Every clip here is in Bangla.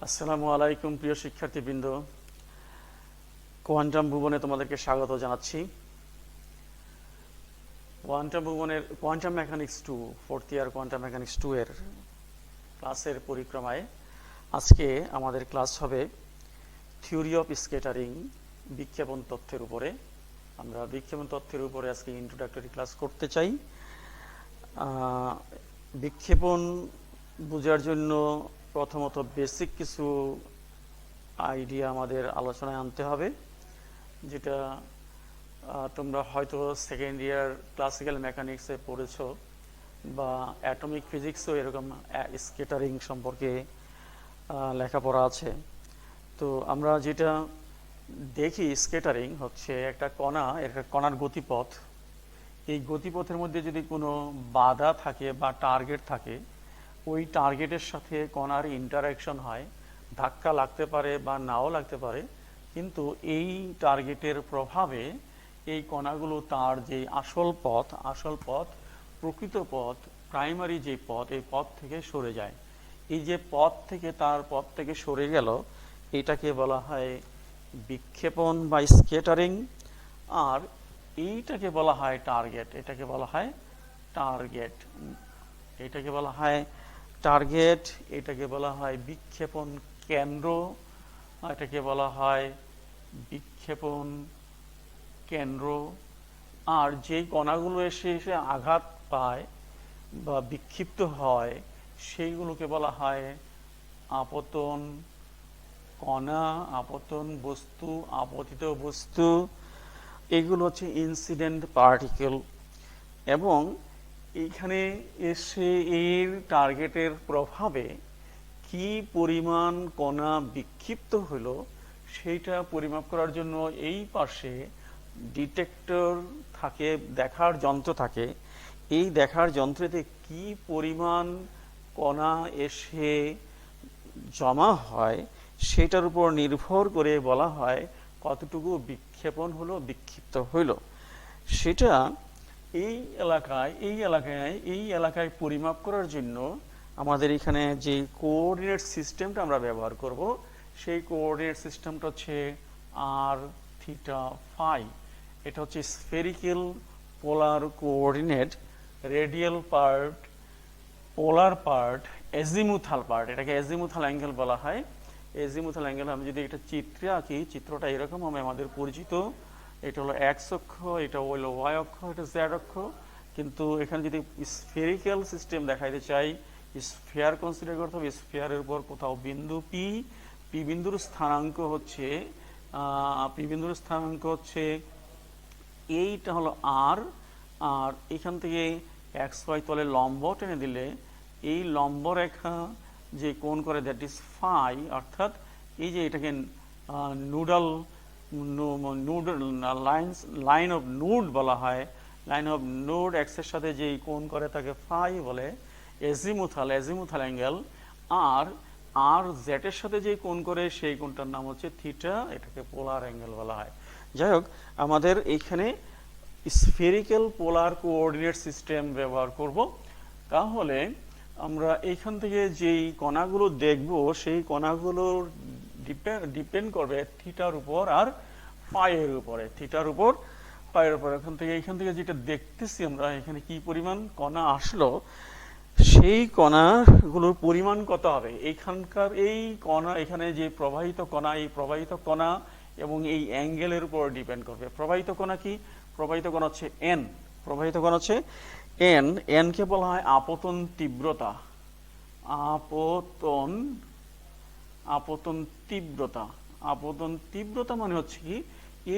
আসসালামু আলাইকুম প্রিয় শিক্ষার্থীবৃন্দ, কোয়ান্টাম ভুবনে তোমাদেরকে স্বাগত জানাচ্ছি। কোয়ান্টাম ভুবনের quantum mechanics 2 fourth year quantum mechanics 2 এর ক্লাসের পরিক্রমায় আজকে আমাদের ক্লাস হবে থিওরি অফ স্ক্যাটারিং, বিক্ষেপণ তত্ত্বের উপরে। আমরা বিক্ষেপণ তত্ত্বের উপরে আজকে ইন্ট্রোডাক্টরি ক্লাস করতে চাই। বিক্ষেপণ বোঝার জন্য প্রথমত বেসিক কিছু আইডিয়া আমাদের আলোচনায় আনতে হবে, যেটা তোমরা হয়তো সেকেন্ড ইয়ার ক্লাসিক্যাল মেকানিক্সে পড়েছো বা অ্যাটমিক ফিজিক্সও এরকম স্কেটারিং সম্পর্কে লেখাপড়া আছে। তো আমরা যেটা দেখি, স্কেটারিং হচ্ছে একটা কণার গতিপথ। এই গতিপথের মধ্যে যদি কোনো বাধা থাকে বা টার্গেট থাকে, ওই টার্গেটের সাথে কণার ইন্টারাকশন হয়, ধাক্কা লাগতে পারে বা নাও লাগতে পারে, কিন্তু এই টার্গেটের প্রভাবে এই কণাগুলো তার যে আসল পথ প্রকৃত পথ, প্রাইমারি যে পথ, এই পথ থেকে সরে যায়। এই যে তার পথ থেকে সরে গেল, এটাকে বলা হয় বিক্ষেপণ বা স্ক্যাটারিং। আর এইটাকে বলা হয় টার্গেট। এটাকে বলা হয় টার্গেট এটাকে বলা হয় বিক্ষেপণ কেন্দ্র, এটাকে বলা হয় বিক্ষেপণ কেন্দ্র। আর যেই কণাগুলো এসে আঘাত পায় বা বিক্ষিপ্ত হয়, সেইগুলোকে বলা হয় আপতন কণা, আপতন বস্তু, আপতিত বস্তু। এগুলো হচ্ছে ইনসিডেন্ট পার্টিকেল। এবং এইখানে এসে এর টার্গেটের প্রভাবে কি পরিমাণ কণা বিক্ষিপ্ত হলো, সেইটা পরিমাপ করার জন্য এই পাশে ডিটেক্টর থাকে, দেখার যন্ত্র থাকে। এই দেখার যন্ত্রেতে কি পরিমাণ কণা এসে জমা হয়, সেটার উপর নির্ভর করে বলা হয় কতটুকু বিক্ষেপণ হলো, বিক্ষিপ্ত হইল। সেটা এই এলাকায় পরিমাপ করার জন্য আমাদের এখানে যে কোঅর্ডিনেট সিস্টেমটা আমরা ব্যবহার করব, সেই কোঅর্ডিনেট সিস্টেমটা হচ্ছে আর থিটা ফাই। এটা হচ্ছে spherical polar coordinate, radial part, polar part, azimuthal part. এটাকে এজিমুথাল অ্যাঙ্গেল বলা হয়। এজিমুথাল অ্যাঙ্গেল আমি যদি এটা চিত্রে আঁকি, চিত্রটা এরকম হবে আমাদের পরিচিত। এটা হলো এক্স অক্ষ, এটা হলো ওয়াই অক্ষ, এটা জেড অক্ষ। কিন্তু এখানে যদি স্ফেরিক্যাল সিস্টেম দেখাইতে চাই, স্ফিয়ার কনসিডার করতে হবে। স্ফিয়ারের উপর কোথাও বিন্দু পি, পি বিন্দুর স্থানাঙ্ক হচ্ছে এইটা হলো আর। আর এখান থেকে এক্স ওয়াই তলে লম্ব টেনে দিলে এই লম্ব রেখা যে কোণ করে, দ্যাট ইজ ফাই। অর্থাৎ এই যে এটাকে লাইন অফ নুড বলা হয়। লাইন অফ নুড এক্সের সাথে যে কোণ করে তাকে ফাই বলে। এজিমুথাল অ্যাঙ্গেল। আর জেটের সাথে যে কোণ করে সেই কোণটার নাম হচ্ছে থিটা। এটাকে পোলার অ্যাঙ্গেল বলা হয়। যাই হোক, আমাদের এইখানে স্ফেরিক্যাল পোলার কোঅর্ডিনেট সিস্টেম ব্যবহার করব। তাহলে আমরা এইখান থেকে যেই কণাগুলো দেখব, সেই কণাগুলোর ডিপেন্ড করবে থিটার উপর আর পায়ের উপরে। এইখান থেকে যেটা দেখতেছি আমরা, এখানে কি পরিমাণ কণা আসলো, সেই কণাগুলোর পরিমাণ কত হবে, এখানে যে প্রবাহিত কণা, এই প্রবাহিত কণা এবং এই অ্যাঙ্গেলের উপর ডিপেন্ড করবে। প্রবাহিত কণা কি? প্রবাহিত কণা হচ্ছে এন কে বলা হয় আপতন তীব্রতা। আপতন তীব্রতা মানে হচ্ছে কি,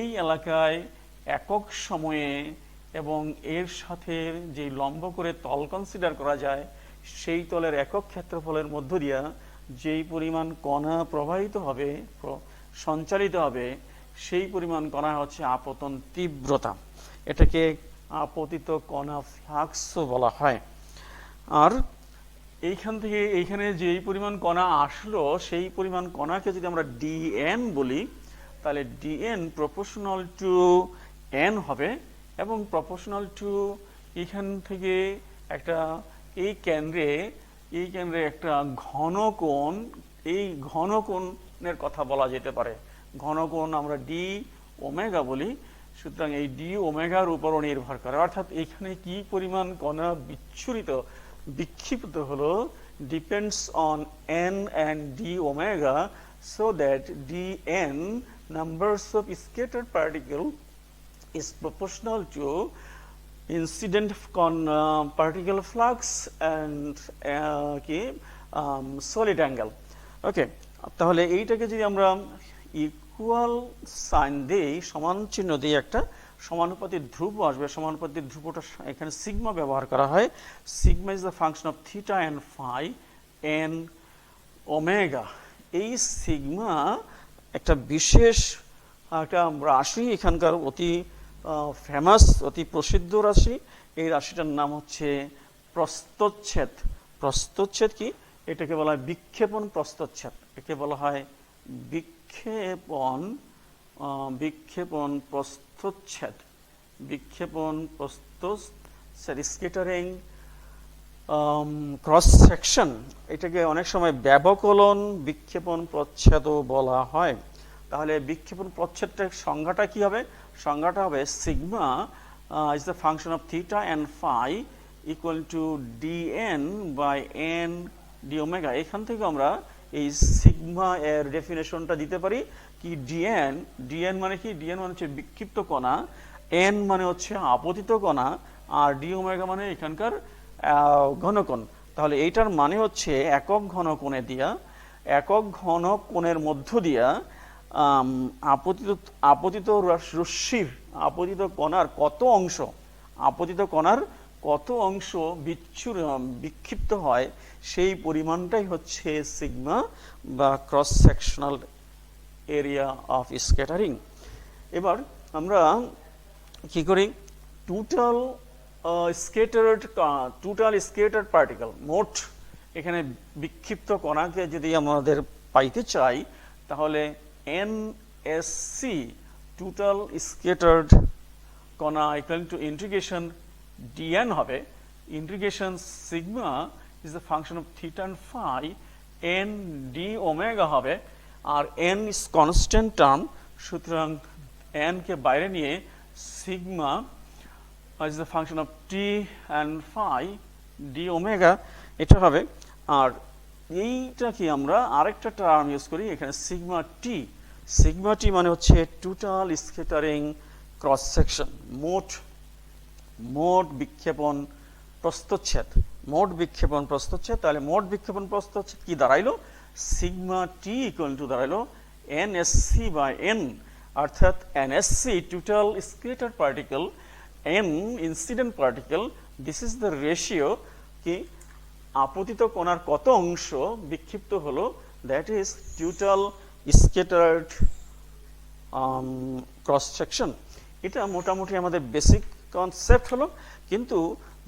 এই এলাকায় একক সময়ে এবং এর সাথে যে লম্ব করে তল কনসিডার করা যায়, সেই তলের একক ক্ষেত্রফলের মধ্য দিয়া যেই পরিমাণ কণা প্রবাহিত হবে, সঞ্চালিত হবে, সেই পরিমাণ কণা হচ্ছে আপতন তীব্রতা। এটাকে আপতিত কণা ফ্লাক্সও বলা হয়। আর এইখানে যেই পরিমাণ কণা আসলো, সেই পরিমাণ কণাকে যদি আমরা ডিএন বলি, তাহলে ডিএন প্রপোর্শনাল টু এন হবে। এবং প্রপোর্শনাল টু এখান থেকে একটা এই কেন্দ্রে একটা ঘন কোণ এই ঘনকোণের কথা বলা যেতে পারে। ঘনকোণ আমরা ডি ওমেগা বলি, সুতরাং এই ডি ওমেগার উপরও নির্ভর করে, অর্থাৎ এখানে কি পরিমাণ কণা বিক্ষিপ্ত হলো depends on an and D omega, so that dn numbers of scattered particle is proportional to incident particle flux and solid angle. ওকে, তাহলে এইটাকে যদি আমরা ইকুয়াল সাইন দেই, সমান চিহ্ন দিই, একটা সমানুপাতিক ধ্রুব আসবে। সমানুপাতিক ধ্রুবটা এখানে সিগমা ব্যবহার করা হয়। Sigma is the function of theta and phi n omega. এই সিগমা একটা বিশেষ একটা রাশি, এখানকার অতি ফেমাস, অতি প্রসিদ্ধ রাশি। এই রাশিটার নাম হচ্ছে প্রস্থচ্ছেদ। প্রস্থচ্ছেদ কি? এটাকে বলা হয় বিক্ষেপণ প্রস্থচ্ছেদ। একে বলা হয় বিক্ষেপণ প্রস্থচ্ছেদ। বিক্ষেপণ প্রস্থচ্ছেদ, স্ক্যাটারিং ক্রস সেকশন। এটাকে অনেক সময় ব্যবকলন বিক্ষেপণ প্রচ্ছেদও বলা হয়। তাহলে বিক্ষেপণ প্রচ্ছেদটার সংজ্ঞাটা কি হবে? সংজ্ঞাটা হবে sigma is the function of theta and phi equal to d n by n d omega. এখান থেকে আমরা এই সিগমা এর ডেফিনেশনটা দিতে পারি কি, ডিএন। ডিএন মানে কি? ডিএন মানে হচ্ছে বিক্ষিপ্ত কণা, এন মানে হচ্ছে আপতিত কণা, আর ডি ওমেগা মানে এখানকার ঘনকোণ। তাহলে এইটার মানে হচ্ছে একক ঘনকোণে দিয়া, একক ঘনকোণের মধ্য দিয়া আপতিত রশ্মির, আপতিত কণার কত অংশ, আপতিত কণার কত অংশ বিক্ষিপ্ত হয়, সেই পরিমাণটাই হচ্ছে সিগমা বা cross sectional area of scattering. এবার আমরা কি করি? টোটাল স্ক্যাটার্ড পার্টিকেল, মোট এখানে বিক্ষিপ্ত কণাকে যদি আমাদের পাইতে চাই, তাহলে এনএসসি টোটাল স্ক্যাটার্ড কণা ইকুয়াল টু ইন্টিগ্রেশন ডিএন হবে। Integration sigma is the function of theta and phi n d omega হবে। আর এন ইজ কনস্ট্যান্ট টার্ম, সুতরাং এন কে বাইরে নিয়ে sigma is the function of t and phi d omega এটা হবে। আর এইটা কি আমরা আরেকটা টার্ম ইউজ করি এখানে, সিগমা টি। সিগমা টি মানে হচ্ছে টোটাল স্ক্যাটারিং ক্রস সেকশন, মোট বিক্ষেপণ প্রস্থচ্ছেদ। মোট বিক্ষেপণ প্রস্থচ্ছেদ। তাহলে মোট বিক্ষেপণ প্রস্থচ্ছেদ কি দাঁড়াইলো? সিগমা টি ইকুয়াল টু দাঁড়াইলো এনএসসি বাই এন, অর্থাৎ NSC total scattered particle, n incident particle, this is the ratio কি আপতিত কণার কত অংশ বিক্ষিপ্ত হলো, that is total scattered cross section। এটা মোটামুটি আমাদের বেসিক কনসেপ্ট হলো। কিন্তু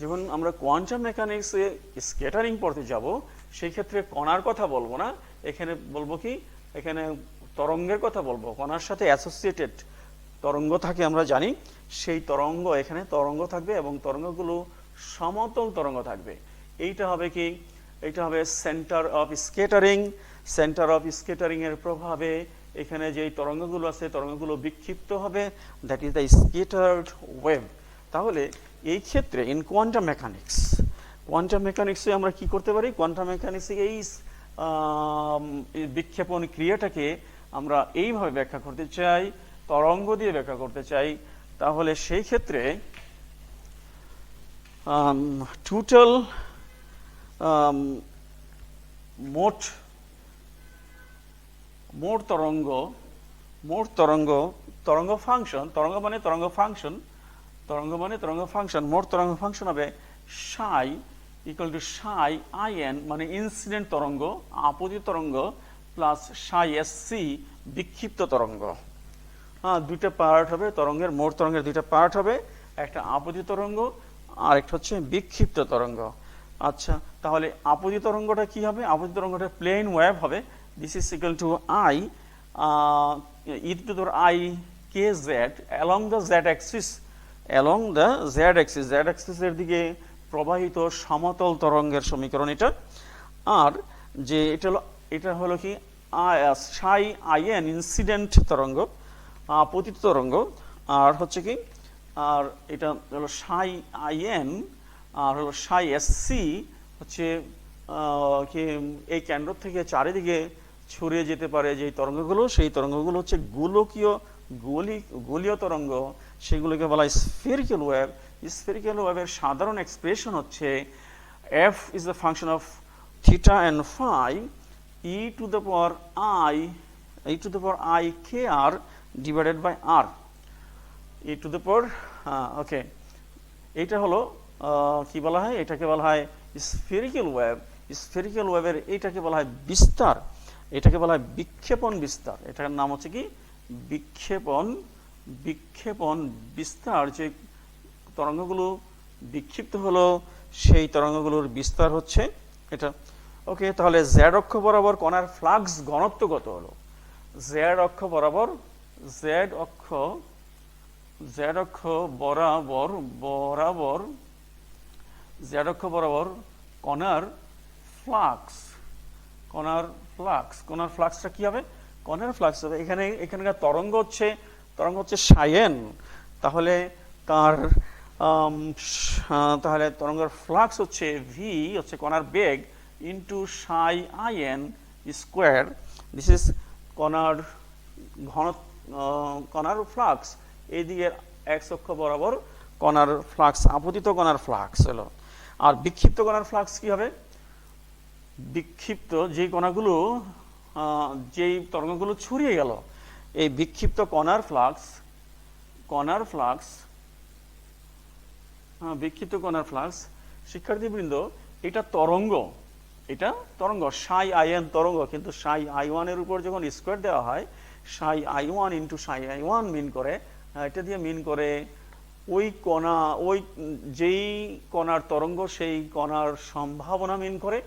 যখন আমরা কোয়ান্টাম মেকানিক্সে স্ক্যাটারিং পড়তে যাব, সেই ক্ষেত্রে কণার কথা বলবো না, এখানে বলবো কি, এখানে তরঙ্গের কথা বলবো। কণার সাথে অ্যাসোসিয়েটেড তরঙ্গ থাকে, আমরা জানি। সেই তরঙ্গ, এখানে তরঙ্গ থাকবে এবং তরঙ্গগুলো সমতল তরঙ্গ থাকবে। এইটা হবে কি? এইটা হবে centre of scattering. Centre of scattering এর প্রভাবে এখানে যেই তরঙ্গগুলো আছে, তরঙ্গগুলো বিক্ষিপ্ত হবে, that is the scattered wave. তাহলে এই ক্ষেত্রে ইন কোয়ান্টাম মেকানিক্সে আমরা কি করতে পারি? কোয়ান্টাম মেকানিক্সে এই বিক্ষেপণ ক্রিয়াটাকে আমরা এইভাবে ব্যাখ্যা করতে চাই, তরঙ্গ দিয়ে ব্যাখ্যা করতে চাই। তাহলে সেই ক্ষেত্রে টোটাল মোট তরঙ্গ ফাংশন, তরঙ্গ মানে তরঙ্গ ফাংশন, মোট তরঙ্গ ফাংশন হবে সাই ইকুয়াল টু সাই আইএন মানে ইনসিডেন্ট তরঙ্গ, আপতিত তরঙ্গ, প্লাস সাই এসসি বিক্ষিপ্ত তরঙ্গ। দুইটা পার্ট হবে তরঙ্গের, মোট তরঙ্গের দুইটা পার্ট হবে, একটা আপতিত তরঙ্গ আর একটা হচ্ছে বিক্ষিপ্ত তরঙ্গ। আচ্ছা, তাহলে আপতিত তরঙ্গটা কি হবে? আপতিত তরঙ্গটা প্লেন ওয়েভ হবে। This is equal to i e to the i k z along the z axis, z অ্যাক্সিসের দিকে প্রবাহিত সমতল তরঙ্গের সমীকরণ এটা। আর যে এটা হলো এটা হলো কি সাই আইএন ইনসিডেন্ট তরঙ্গ, পতিত তরঙ্গ। আর হচ্ছে কি, আর এটা হলো সাই আইএন, আর হলো সাই এসসি হচ্ছে কি এই কেন্দ্র থেকে চারিদিকে ছড়িয়ে যেতে পারে যে তরঙ্গগুলো, সেই তরঙ্গগুলো হচ্ছে গোলকীয় গোলীয় তরঙ্গ, সেগুলোকে বলা হয় স্ফেরিক্যাল ওয়েভ। স্ফেরিক্যাল ওয়েভের সাধারণ এক্সপ্রেশন হচ্ছে f is the function of theta and phi e to the power I kr divided by r e to the power ওকে, এটা হলো কি বলা হয়, এটাকে বলা হয় স্ফেরিক্যাল ওয়েভ। স্ফেরিক্যাল ওয়েভের এইটাকে বলা হয় বিস্তার, এটাকে বলা হয় বিক্ষেপণ বিস্তার। এটার নাম হচ্ছে কি বিক্ষেপণ বিস্তার। যে তরঙ্গগুলো বিক্ষিপ্ত হলো সেই তরঙ্গগুলোর বিস্তার হচ্ছে এটা। ওকে, তাহলে জেড অক্ষ বরাবর কণার ফ্লাক্স ঘনত্ব কত হলো? জেড অক্ষ বরাবর কণার ফ্লাক্সটা কি হবে? কণার ফ্লাক্স হবে এখানকার তরঙ্গ হচ্ছে সাইন, তাহলে তাহলে তরঙ্গের ফ্লাক্স হচ্ছে ভি হচ্ছে কণার বেগ into Sai in square. This is কণার ফ্লাক্স। এইদিকে এক্স অক্ষ বরাবর কণার ফ্লাক্স, আপতিত কণার ফ্লাক্স হলো। আর বিক্ষিপ্ত কণার ফ্লাক্স কি হবে? বিক্ষিপ্ত যেই কণাগুলো, যেই তরঙ্গগুলো ছড়িয়ে গেল, এই বিক্ষিপ্ত কণার ফ্লাক্স শিক্ষার্থীবৃন্দ, এটা তরঙ্গ সাই আইএন তরঙ্গ, কিন্তু সাই আই ওয়ানের উপর যখন স্কোয়ার দেওয়া হয়, সাই I one into Sai I one মিন করে, এটা দিয়ে মিন করে ওই যেই কণার তরঙ্গ সেই কণার সম্ভাবনা মিন করে,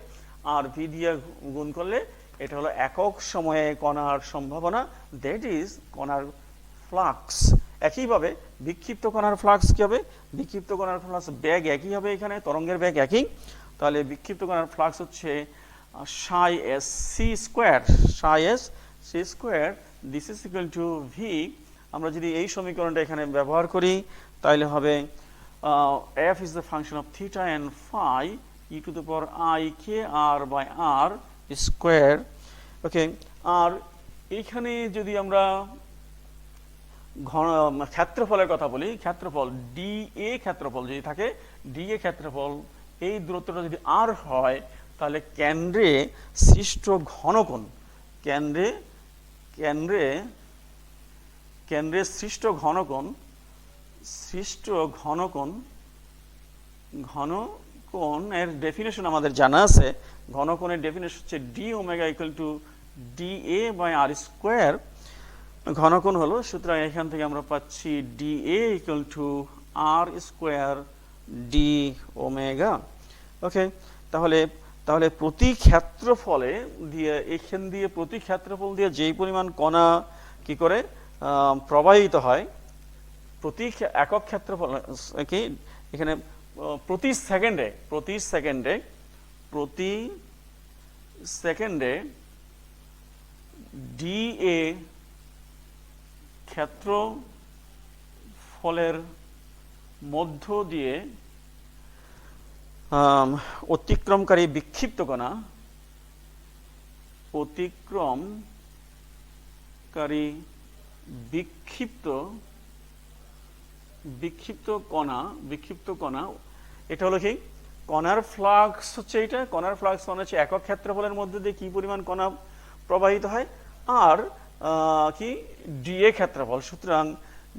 আর ভি দিয়ে গুণ করলে এটা হলো একক সময়ে কণার সম্ভাবনা, দ্যাট ইজ কণার ফ্লাক্স। একইভাবে বিক্ষিপ্ত কণার ফ্লাক্স কি হবে? বিক্ষিপ্ত কণার ফ্লাক্স বেগ একই হবে, এখানে তরঙ্গের বেগ একই। তাহলে বিক্ষিপ্ত কণার ফ্লাক্স হচ্ছে psi s c square, this is equal to v. আমরা যদি এই সমীকরণটা এখানে ব্যবহার করি তাহলে হবে f is the function of theta and phi e to the power I k r by r square. ওকে, আর এইখানে যদি আমরা ক্ষেত্রফলের কথা বলি, ক্ষেত্রফল ক্ষেত্রফল যদি থাকে, ক্ষেত্রফল, এই দূরত্বটা যদি r হয়, তাহলে কেন্দ্রে সৃষ্ট ঘনকোণ, কেন্দ্রে সৃষ্ট ঘনকোণের ডেফিনেশন আমাদের জানা আছে। ঘনকোণের ডেফিনেশন হচ্ছে d omega equal to d a by r square. ঘনকোণ হলো, সুতরাং এখান থেকে আমরা পাচ্ছি d a equal to r square d omega. Okay, তাহলে প্রতি ক্ষেত্রফলে দিয়ে, এখান দিয়ে প্রতি ক্ষেত্রফল দিয়ে যেই পরিমাণ কণা কি করে প্রবাহিত হয়, প্রতি একক ক্ষেত্রফল কি এখানে প্রতি সেকেন্ডে ডি এ ক্ষেত্রফলের মধ্য দিয়ে অতিক্রমকারী বিক্ষিপ্ত কণা, বিক্ষিপ্ত কণা, এটা হলো কি কণার ফ্লাক্স হচ্ছে এটা। কণার ফ্লাক্স মানে হচ্ছে একক ক্ষেত্রফলের মধ্যে দিয়ে কি পরিমাণ কণা প্রবাহিত হয়, আর কি ডিএ ক্ষেত্রফল। সুতরাং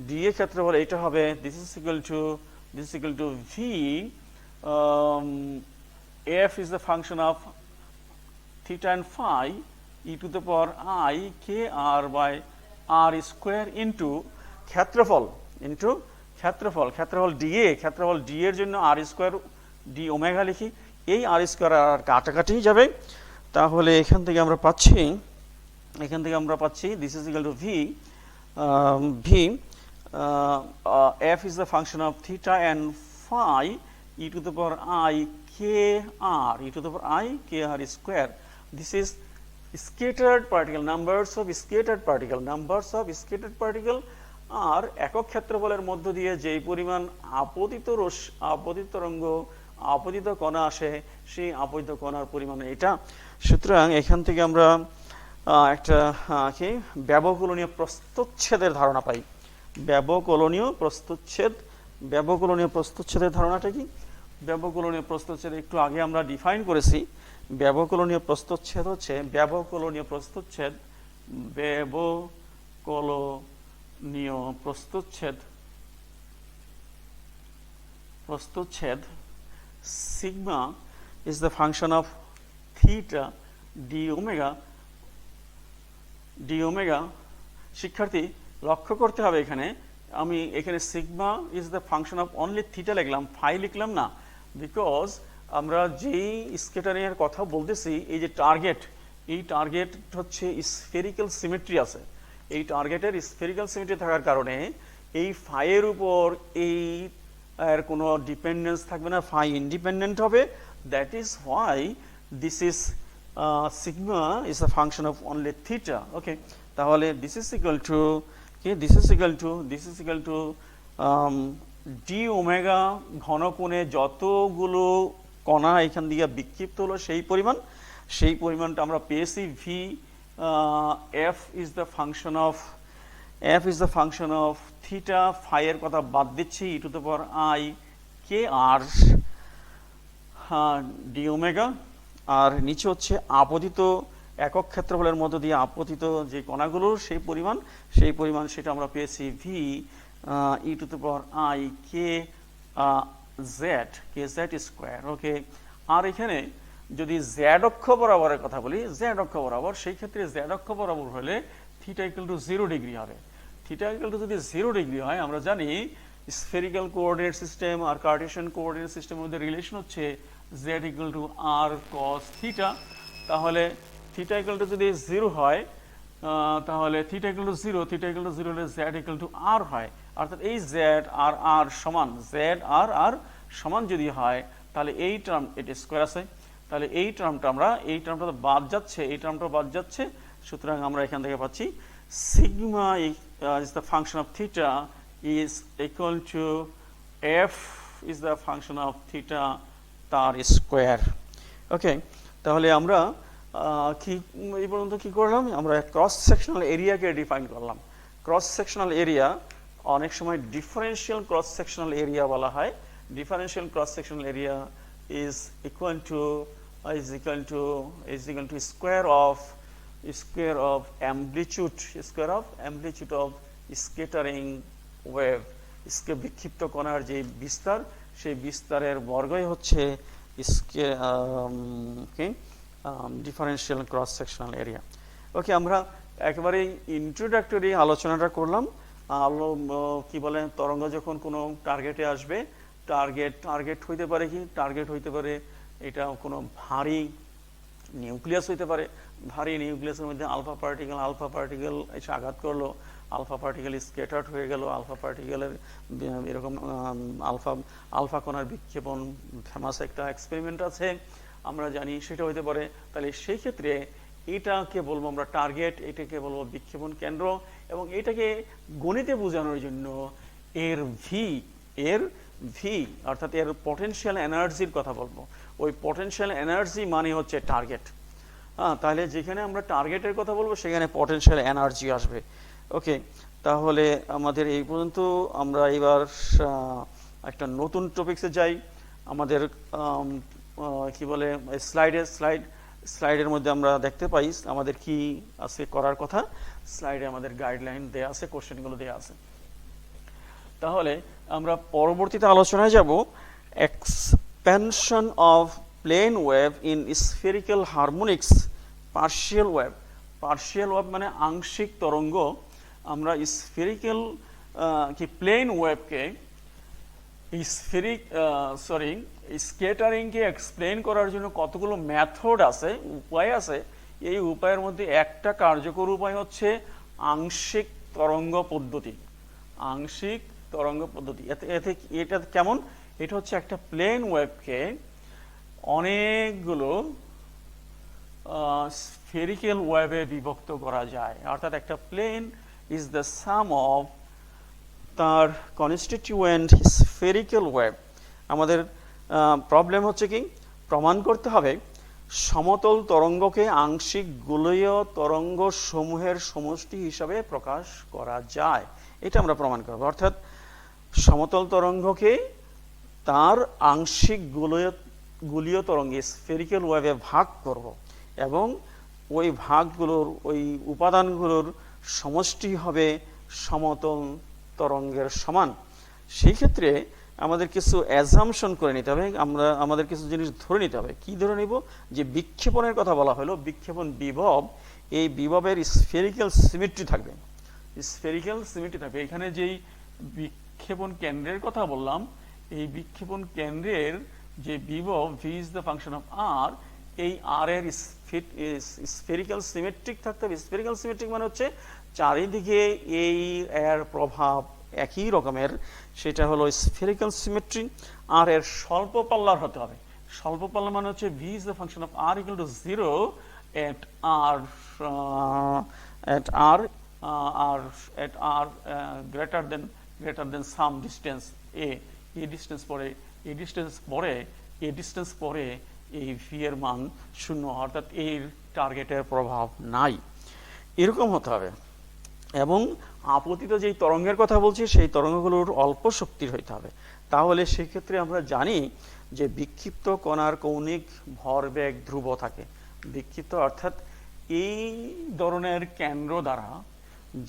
ডিএ ক্ষেত্রফল এটা হবে this is equal to V, f is the function of theta and phi e to the power I k r by r square into ক্ষেত্রফল ডি এর জন্য আর স্কোয়ার ডি ওমেগা লিখি, এই আর স্কোয়ার আর কাটাকাটি যাবে। তাহলে এখান থেকে আমরা পাচ্ছি this is equal to V f is the function of theta and phi e to the power I k r square. This is scattered particle, numbers of scattered particle আর একক ক্ষেত্রফলের মধ্য দিয়ে যেই পরিমাণ আপতিত তরঙ্গ, আপতিত কণা আসে, সেই আপতিত কণার পরিমাণ এটা। সুতরাং এখান থেকে আমরা একটা কি ব্যবকলনীয় প্রস্থচ্ছেদের ধারণা পাই। ব্যবকলনীয় প্রস্থচ্ছেদের ধারণাটা কি? ব্যবকলনীয় প্রস্থচ্ছেদ একটু আগে আমরা ডিফাইন করেছি। ব্যবকলনীয় প্রস্থচ্ছেদ হচ্ছে sigma is the function of theta d omega। শিক্ষার্থী লক্ষ্য করতে হবে এখানে আমি এখানে sigma is the function of only theta লিখলাম, ফাই লিখলাম না, বিকজ আমরা যেই স্কেটারিং এর কথা বলতেছি, এই যে এই টার্গেট হচ্ছে স্ফেরিক্যাল সিমেট্রি আছে। এই টার্গেটের স্ফেরিক্যাল সিমেট্রি থাকার কারণে এই ফাইয়ের উপর এর কোনো ডিপেন্ডেন্স থাকবে না, ফাই ইন্ডিপেন্ডেন্ট হবে। That is why this is sigma is a function of only theta। Okay, তাহলে this is equal to d omega ঘনকোণে যতগুলো কণা এখান দিয়ে বিক্ষিপ্ত হলো সেই পরিমাণটা আমরা পেয়েছি v। f is the function of theta, phi এর কথা বাদ দিচ্ছি, e to the power I k r d omega. আর নিচে হচ্ছে আপতিত একক ক্ষেত্রফলের মধ্য দিয়ে আপতিত যে কণাগুলো সেই পরিমাণ সেটা আমরা পেয়েছি v e to the power I k z square. Okay, আর এখানে যদি z অক্ষ বরাবরের কথা বলি, সেই ক্ষেত্রে z অক্ষ বরাবর হলে থিটা ইকুয়াল টু 0 ডিগ্রি হবে। থিটা ইকুয়াল টু যদি 0 ডিগ্রি হয়, আমরা জানি স্ফেরিক্যাল কোঅর্ডিনেট সিস্টেম আর কার্টেসিয়ান কোঅর্ডিনেট সিস্টেমের মধ্যে রিলেশন হচ্ছে z equal to r cos theta। তাহলে থিটা ইকুয়াল টু যদি 0 হয়, তাহলে থিটা ইকুয়াল টু 0 হলে z equal to r হয়। অর্থাৎ এই z আর r সমান যদি হয়, তাহলে এই টার্ম এটা স্কয়ার আছে, তাহলে এই টার্মটা তো বাদ যাচ্ছে, সুতরাং আমরা এখান থেকে পাচ্ছি sigma is the function of theta is equal to f is the function of theta তার স্কয়ার। ওকে, তাহলে আমরা এই পর্যন্ত কি করলাম? আমরা ক্রস সেকশনাল এরিয়াকে ডিফাইন করলাম। ক্রস সেকশনাল এরিয়া অনেক সময় ডিফারেনশিয়াল ক্রস সেকশনাল এরিয়া বলা হয়। Differential cross sectional area is equal to square of amplitude of scattering wave। বিক্ষিপ্ত কণার যে বিস্তার, সেই বিস্তারের বর্গই হচ্ছে ডিফারেনশিয়াল ক্রস সেকশনাল এরিয়া। ওকে, আমরা একেবারে ইন্ট্রোডাক্টরি আলোচনাটা করলাম। কি বলে, তরঙ্গ যখন কোনো টার্গেটে আসবে, টার্গেট হইতে পারে কি? টার্গেট হইতে পারে এটা কোনো ভারী নিউক্লিয়াস হইতে পারে। ভারী নিউক্লিয়াসের মধ্যে আলফা পার্টিকেল এসে আঘাত করলো, আলফা পার্টিকেল স্ক্যাটার্ড হয়ে গেল, আলফা পার্টিকেলের এরকম আলফা কণার বিক্ষেপণ ফেমাস একটা এক্সপেরিমেন্ট আছে, আমরা জানি, সেটা হইতে পারে। তাহলে সেই ক্ষেত্রে এটাকে বলবো আমরা টার্গেট, এটাকে বলবো বিক্ষেপণ কেন্দ্র, এবং এটাকে গণিতে বোঝানোর জন্য এর ভি অর্থাৎ এর পটেনশিয়াল এনার্জির কথা বলবো। ওই পটেনশিয়াল এনার্জি মানে হচ্ছে টার্গেট। তাহলে যেখানে আমরা টার্গেটের কথা বলবো সেখানে পটেনশিয়াল এনার্জি আসবে। ওকে, তাহলে আমাদের এই পর্যন্ত। আমরা এবার একটা নতুন টপিকসে যাই। আমাদের কি বলে স্লাইডের মধ্যে আমরা দেখতে পাই আমাদের কি আছে করার কথা। স্লাইডে আমাদের গাইডলাইন দেয়া আছে, কোশ্চেনগুলো দেয়া আছে। তাহলে আমরা পরবর্তীতে আলোচনায় যাব expansion of plane wave in spherical harmonics partial wave মানে আংশিক তরঙ্গ। আমরা স্ফেরিক্যাল প্লেন ওয়েভকে স্কেটারিংকে এক্সপ্লেন করার জন্য কতগুলো মেথড আছে, উপায় আছে। এই উপায়ের মধ্যে একটা কার্যকর উপায় হচ্ছে আংশিক তরঙ্গ পদ্ধতি। এটা কেমন? এটা হচ্ছে একটা প্লেন ওয়েভকে অনেকগুলো স্ফেরিক্যাল ওয়েভে বিভক্ত করা যায়, অর্থাৎ একটা plane is the sum of তার কনস্টিটিউয়েন্ট স্ফেরিক্যাল ওয়েভ। আমাদের প্রবলেম হচ্ছে কি, প্রমাণ করতে হবে সমতল তরঙ্গকে আংশিক গোলীয় তরঙ্গ সমূহের সমষ্টি হিসাবে প্রকাশ করা যায়, এটা আমরা প্রমাণ করব। অর্থাৎ সমতল তরঙ্গকে তার আংশিক গোলীয় তরঙ্গে স্ফেরিক্যাল ওয়েভে ভাগ করব এবং ওই ভাগগুলোর ওই উপাদানগুলোর সমষ্টি হবে সমতল তরঙ্গের সমান। সেই ক্ষেত্রে আমাদের কিছু অ্যাজাম্পশন করে নিতে হবে, আমাদের কিছু জিনিস ধরে নিতে হবে। কি ধরে নিব? যে বিক্ষেপণের কথা বলা হলো, বিক্ষেপণ বিভব, এই বিভবের স্ফেরিক্যাল সিমেট্রি থাকবে, স্ফেরিক্যাল সিমেট্রি থাকবে। এখানে যেই বিক্ষেপণ কেন্দ্রের কথা বললাম, এই বিক্ষেপণ কেন্দ্রের যে বিভব v is the function of r, এই আর এর স্ফেরিক্যাল সিমেট্রিক থাকতে হবে। স্ফেরিক্যাল সিমেট্রিক মানে হচ্ছে চারিদিকে এই এর প্রভাব একই রকমের, সেটা হলো স্ফেরিক্যাল সিমেট্রি। আর এর স্বল্প পাল্লার হতে হবে। স্বল্প পাল্লা মানে হচ্ছে v is the function of r equal to 0 at r greater than some distance a, এই ডিস্টেন্স পরে এই ভি এর মান 0, অর্থাৎ এর টার্গেটের প্রভাব নাই, এরকম হতে হবে। এবং আপতিত যেই তরঙ্গের কথা বলছি, সেই তরঙ্গগুলোর অল্প শক্তির হইতে হবে। তাহলে সেক্ষেত্রে আমরা জানি যে বিক্ষিপ্ত কণার কৌণিক ভরবেগ ধ্রুব থাকে। বিক্ষিপ্ত অর্থাৎ এই ধরনের কেন্দ্র দ্বারা,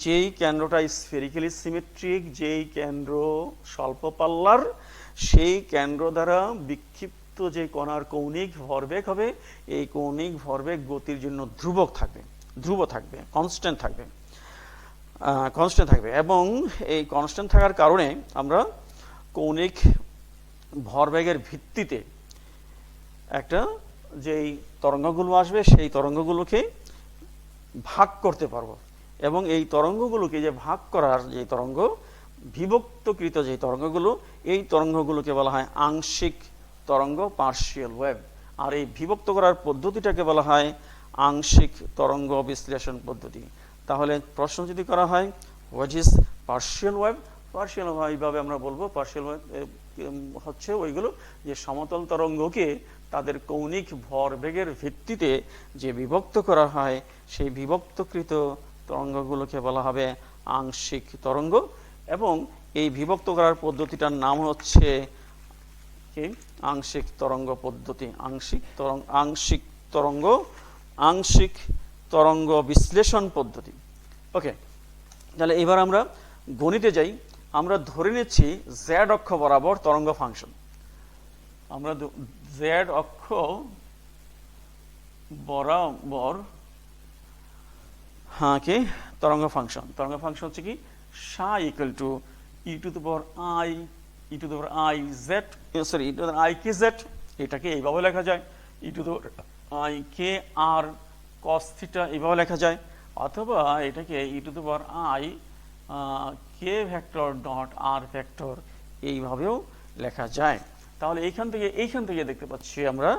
যেই কেন্দ্রটা স্ফেরিক্যালি সিমেট্রিক, যেই কেন্দ্র স্বল্প পাল্লার, সেই কেন্দ্র দ্বারা বিক্ষিপ্ত যে কণার কৌণিক ভরবেগ হবে, এই কৌণিক ভরবেগ গতির জন্য ধ্রুব থাকবে, কনস্ট্যান্ট থাকবে। এবং এই কনস্ট্যান্ট থাকার কারণে আমরা কৌণিক ভরবেগের ভিত্তিতে একটা যেই তরঙ্গগুলো আসবে, সেই তরঙ্গগুলোকে ভাগ করতে পারবো। এবং এই তরঙ্গগুলোকে যে ভাগ করার যে তরঙ্গ, বিভক্তকৃত যে তরঙ্গগুলো, এই তরঙ্গগুলোকে বলা হয় আংশিক তরঙ্গ, পার্শিয়াল ওয়েভ। আর এই বিভক্ত করার পদ্ধতিটাকে বলা হয় আংশিক তরঙ্গ বিশ্লেষণ পদ্ধতি। তাহলে প্রশ্ন যদি করা হয় what is partial wave, partial wave এইভাবে আমরা বলবো, পার্শিয়াল ওয়েভ হচ্ছে ওইগুলো যে সমতল তরঙ্গকে তাদের কৌণিক ভরবেগের ভিত্তিতে যে বিভক্ত করা হয়, সেই বিভক্তকৃত তরঙ্গগুলোকে বলা হবে আংশিক তরঙ্গ। এবং এই বিভক্ত করার পদ্ধতিটার নাম হচ্ছে কি? আংশিক তরঙ্গ পদ্ধতি, আংশিক তরঙ্গ বিশ্লেষণ পদ্ধতি। ওকে, তাহলে এবার আমরা গণিতে যাই। আমরা ধরে নিচ্ছি জেড অক্ষ বরাবর তরঙ্গ ফাংশন। আমরা জেড অক্ষ বরাবর কি তরঙ্গ ফাংশন হচ্ছে কি psi equal to e to the power i z, sorry e to the i k z, এটাকে এইভাবে লেখা যায় e to the i k r cos theta, এইভাবে লেখা যায়। অথবা এটাকে e to the power i k vector dot r vector, এইভাবেও লেখা যায়। তাহলে এইখান থেকে দেখতে পাচ্ছি আমরা,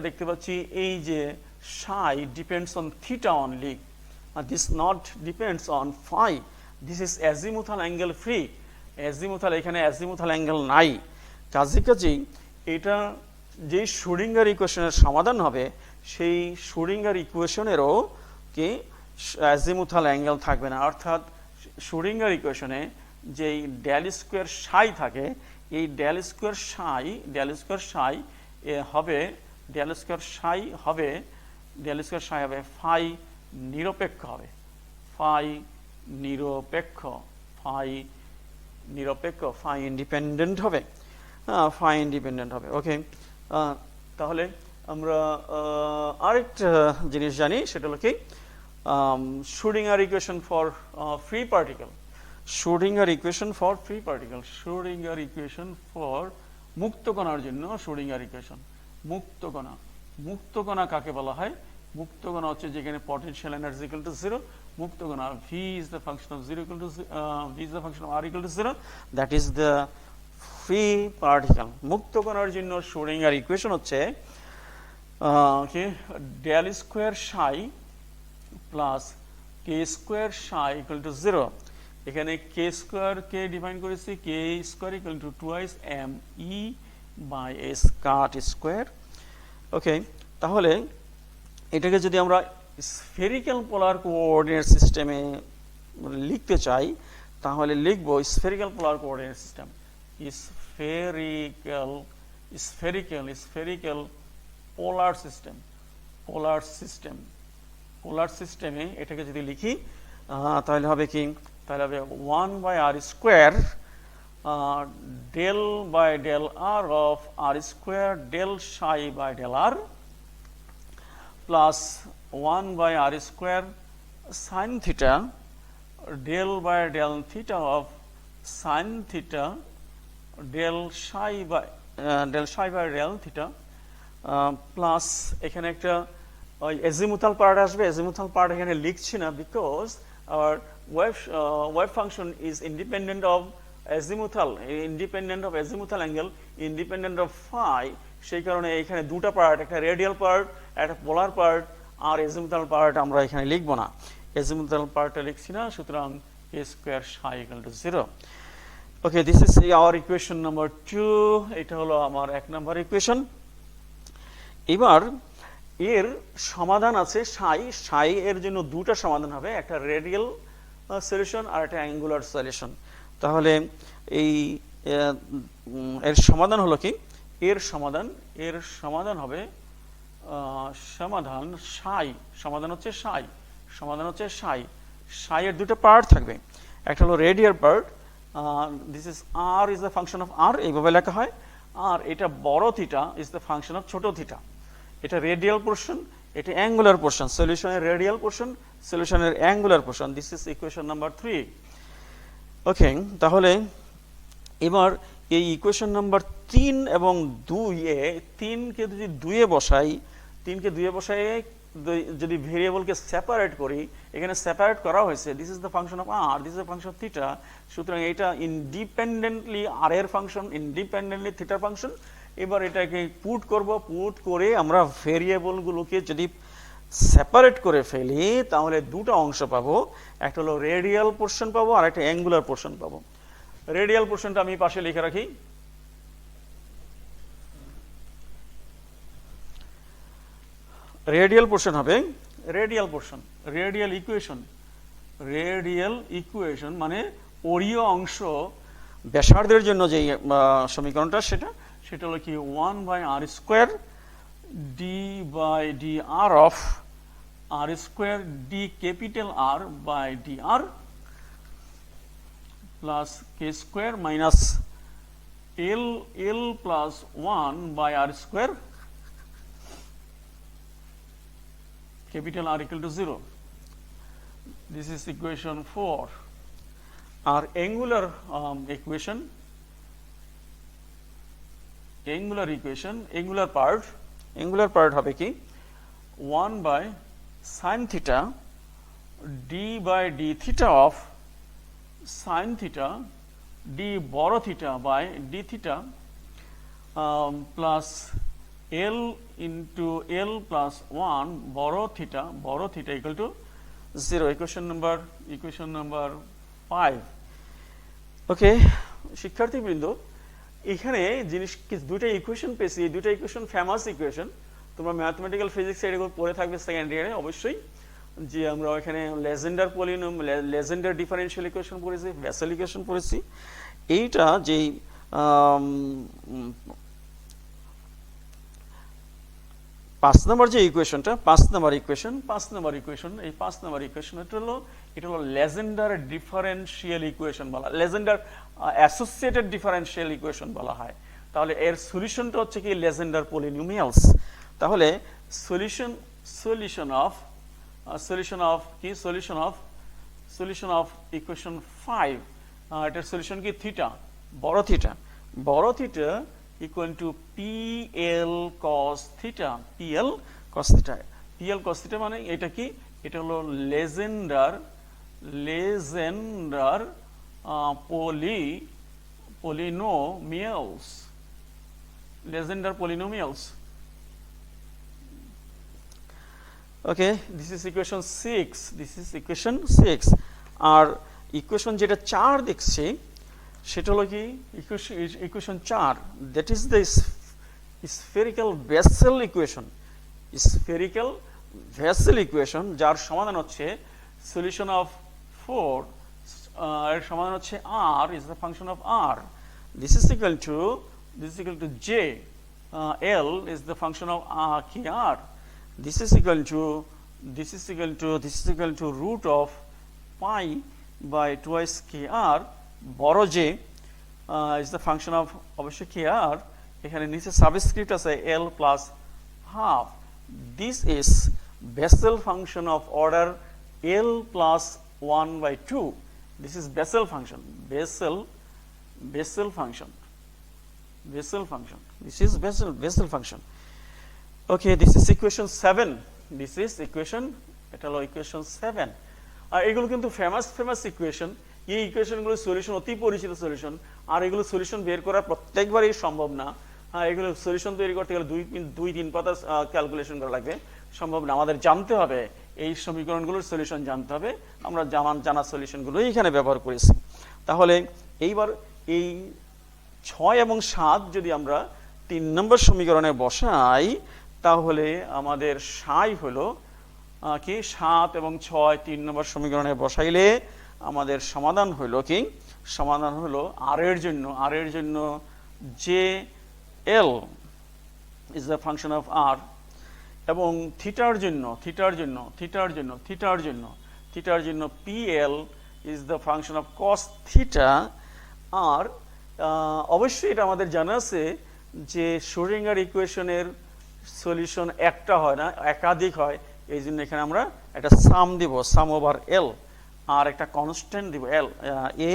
দেখতে পাচ্ছি এই যে সাই depends on theta only, this not depends on phi, this is azimuthal angle free, এখানে azimuthal angle নাই। কাজেই এটা যে শ্রোডিঙ্গার ইকুয়েশনের সমাধান হবে, সেই শ্রোডিঙ্গার ইকুয়েশনেরও কি azimuthal angle থাকবে না। অর্থাৎ শ্রোডিঙ্গার ইকুয়েশনে যেই ডেল স্কোয়ার সাই থাকে, এই ডেল স্কোয়ার সাই হবে ফাই নিরপেক্ষ হবে, ফাই ইন্ডিপেন্ডেন্ট হবে, ওকে। তাহলে আমরা আরেকটা জিনিস জানি, সেটা হলো কি Schrödinger equation for free particle, Schrödinger equation for মুক্ত কণার জন্য শ্রোডিঙ্গার ইকুয়েশন। মুক্ত কণা কাকে বলা হয়? মুক্ত কণা হচ্ছে যেখানে পটেনশিয়াল এনার্জি ইকুয়াল টু 0, মুক্ত কণা v is the function of 0 equal to v is the function of r equal to 0, that is the free particle. মুক্ত কণার জন্য শ্রোডিঙ্গার ইকুয়েশন হচ্ছে okay, del square psi plus k square psi equal to 0। এখানে কে স্কোয়ার কে ডিফাইন করেছি, k square equal to twice m e by s cut square. Okay, তাহলে এটাকে যদি আমরা স্ফেরিক্যাল পোলার কোঅর্ডিনেট সিস্টেমে লিখতে চাই তাহলে লিখব spherical polar coordinate system, spherical polar সিস্টেমে এটাকে যদি লিখি তাহলে হবে কি, তাহলে হবে 1 by r square del by del r of r square del psi by del r plus 1 by r square sine theta del by del theta of sine theta del psi by del theta plus এখানে একটা ওই এজিমুথাল পার্ট আসবে। এজিমুথাল পার্ট এখানে লিখছি না because our wave function is independent of azimuthal angle, independent of phi. সেই কারণে এখানে দুটো পার্ট, একটা রেডিয়াল পার্ট, একটা পোলার পার্ট, আর এজিমুথাল পার্ট আমরা এখানে লিখব না। এজিমুথাল পার্টটা লিখছি না, সুতরাং k square psi equal to 0। Okay, this is our equation number 2। এটা হলো আমার 1 নম্বর ইকুয়েশন। এবার এর সমাধান আছে সাই এর জন্য দুটো সমাধান হবে, একটা রেডিয়াল সলিউশন আর একটা অ্যাঙ্গুলার সলিউশন। তাহলে এই এর সমাধান হলো কি, এর সমাধান হবে সমাধান হচ্ছে সাই এর দুটো পার্ট থাকবে। একটা হলো radial part, this is r is the function of r, এইভাবে লেখা হয়। আর এটা বড় theta is the function of ছোট থিটা। এটা রেডিয়াল পোর্শন, এটা অ্যাঙ্গুলার পোর্শন, সলিউশনের রেডিয়াল পোর্শন, সলিউশনের angular portion. This is equation number 3। Okay, তাহলে এবার এই ইকুয়েশন নাম্বার 3 এবং 2 এ 3কে যদি 2 এ বসাই, যদি ভেরিয়েবলকে সেপারেট করি, এখানে সেপারেট করা হয়েছে, this is the function of r, this is the function of theta. সুতরাং এটা ইন্ডিপেন্ডেন্টলি আর এর ফাংশন, ইন্ডিপেন্ডেন্টলি থিটার ফাংশন। এবার এটাকে পুট করে আমরা ভেরিয়েবলগুলোকে যদি সেপারেট করে ফেলি তাহলে দুটো অংশ পাবো, একটা হলো রেডিয়াল পোর্শন পাবো আর একটা অ্যাঙ্গুলার পোর্শন পাবো। রেডিয়াল পোর্শনটা আমি পাশে লিখে রাখি। রেডিয়াল পোর্শন হবে রেডিয়াল ইকুয়েশন মানে অরীয় অংশ ব্যাসার্ধের জন্য যে সমীকরণটা সেটা হলো কি 1 by r square d by d r of r square d capital R by d r plus k square minus l plus 1 by r square capital R equal to 0. This is equation 4. Our angular part হবে কি 1 by sin theta d by d theta of sin theta d বড় theta by d theta plus L into L plus 1 বড় theta equal to 0. Equation number 5. ওকে, শিক্ষার্থীবৃন্দ, এখানে দুটো ইকুয়েশন পেয়েছি। এই দুটো ইকুয়েশন ফেমাস ইকুয়েশন, তোমরা ম্যাথমেটিক্যাল ফিজিক্সে এরকম পড়ে থাকবে সেকেন্ড ইয়ারে অবশ্যই, যে আমরা এখানে লেজেন্ডার ডিফারেনশিয়াল ইকুয়েশন পড়েছি, বেসেল ইকুয়েশন পড়েছি। এইটা যেই 5 নম্বর যে ইকুয়েশনটা, 5 নম্বর ইকুয়েশন, এই 5 নম্বর ইকুয়েশন এটা হলো লেজেন্ডার ডিফারেনশিয়াল ইকুয়েশন বলা, লেজেন্ডার অ্যাসোসিয়েটেড ডিফারেনশিয়াল ইকুয়েশন বলা হয়। তাহলে এর সলিউশনটা হচ্ছে কি লেজেন্ডার পলিনোমিয়ালস। তাহলে সলিউশন অফ ইকুয়েশন 5, এটার সলিউশন কি থিটা, বড় theta equal to PL cos theta, PL cos theta মানে এটা কি, এটা হলো Legendre polynomials okay, this is equation 6, this is equation 6। আর ইকুয়েশন যেটা 4 দেখছি সেটা হলো কি equation 4, that is the spherical Bessel equation. Spherical Bessel equation যার সমাধান হচ্ছে সলিউশন অফ 4, এর সমাধান হচ্ছে r is the function of r, this is equal to j, l is the function of kr, this is equal to root of pi by twice kr, বড় j is the function of অবশ্যই kr, এখানে নিচে সাবস্ক্রিপ্ট আছে l plus half, this is Bessel function of order l plus 1 by 2, this is Bessel function, Bessel function, this is Bessel function। Okay, this is equation 7, this is equation, এটা হলো equation 7। আর এগুলো কিন্তু ফেমাস ইকুয়েশন, এই ইকুয়েশনগুলো সলিউশন অতি পরিচিত সলিউশন, আর এগুলো সলিউশন বের করা প্রত্যেকবারই সম্ভব না। হ্যাঁ, এগুলো সলিউশন তৈরি করতে গেলে 2-3 পাতা ক্যালকুলেশন করা লাগবে, সম্ভব না। আমাদের জানতে হবে এই সমীকরণগুলোর সলিউশন জানতে হবে, আমরা জানা সলিউশনগুলো এখানে ব্যবহার করেছি। তাহলে এইবার এই 6 এবং 7 যদি আমরা 3 নম্বর সমীকরণে বসাই, তাহলে আমাদের সাই হলো কি 7 এবং 6 3 নম্বর সমীকরণে বসাইলে আমাদের সমাধান হলো কি, সমাধান হলো r এর জন্য j l is the function of r, এবং থিটার জন্য p l is the function of cos theta. আর অবশ্যই এটা আমাদের জানা আছে যে শ্রোডিঙ্গার ইকুয়েশনের সলিউশন একটা হয় না, একাধিক হয়, এই জন্য এখানে আমরা একটা সাম দিব, সাম ওভার এল, আর একটা কনস্ট্যান্ট দিব এল, এ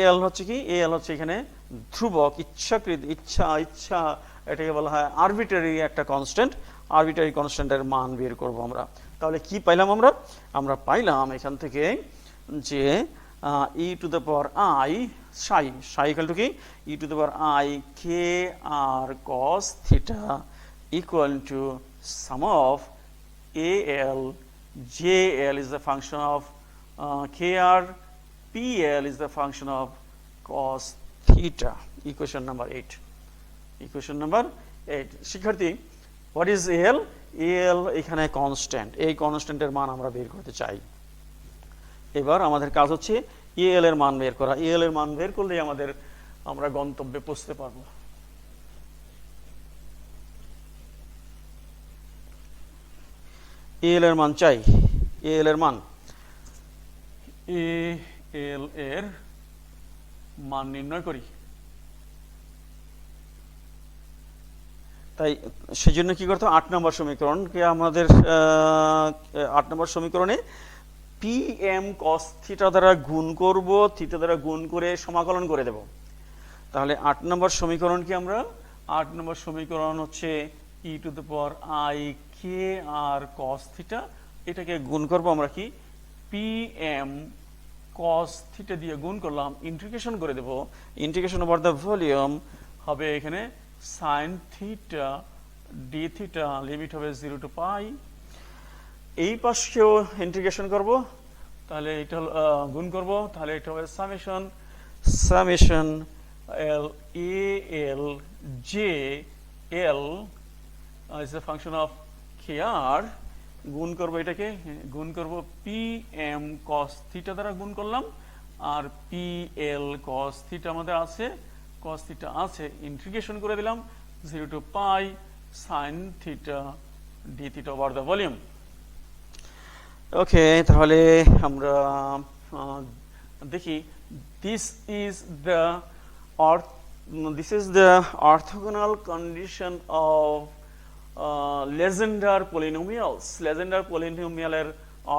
এল হচ্ছে কি, এ এল হচ্ছে এখানে ধ্রুবক, ইচ্ছা এটাকে বলা হয় আরবিটারি একটা কনস্ট্যান্ট, আরবিটারি কনস্ট্যান্টের মান বের করব আমরা। তাহলে কি পাইলাম আমরা পাইলাম এখান থেকে যে e to the power i psi equal to কি, e to the power i k r cos theta equal to sum of a l j l is the function of k r, p l is the function of cos theta. Equation number 8, equation number 8। শিক্ষার্থী, হোয়াট ইজ এল? এল এখানে কনস্ট্যান্ট, এই কনস্ট্যান্টের মান আমরা বের করতে চাই। এবার আমাদের কাজ হচ্ছে এল এর মান বের করা, এল এর মান বের করলেই আমরা গন্তব্যে পৌঁছতে পারবো। এল এর মান চাই, এল এর মান, এল এর মান নির্ণয় করি। তাই সেজন্য কি করতে হবে, 8 নম্বর সমীকরণকে আমাদের 8 নম্বর সমীকরণে পি এম কস থিটা দ্বারা গুণ করব, থিটা দ্বারা গুণ করে সমাকলন করে দেব। তাহলে 8 নম্বর সমীকরণ কি, আমরা 8 নম্বর সমীকরণ হচ্ছে e to the power i k r cos theta, এটাকে গুণ করব আমরা কি পি এম কস থিটা দিয়ে গুণ করলাম, ইন্টিগ্রেশন করে দেব, ইন্টিগ্রেশন ওভার দ্য ভলিউম হবে এখানে sine theta D theta, limit হবে 0 টু পাই। এই পাশেও ইন্টিগ্রেশন করব, তাহলে এটা গুণ করব, তাহলে এটা হবে summation l a l j l is the function of k r, গুণ করব, এটাকে গুণ করব পি এম কস থিটা দ্বারা গুণ করলাম, আর পি এল কস থিটা আমাদের আছে, cos theta আছে, ইন্টিগ্রেশন করে দিলাম 0 to pi sin theta d theta over the volume. Okay, তাহলে আমরা দেখি this is the orthogonal condition of Legendre polynomials, Legendre polynomial-এর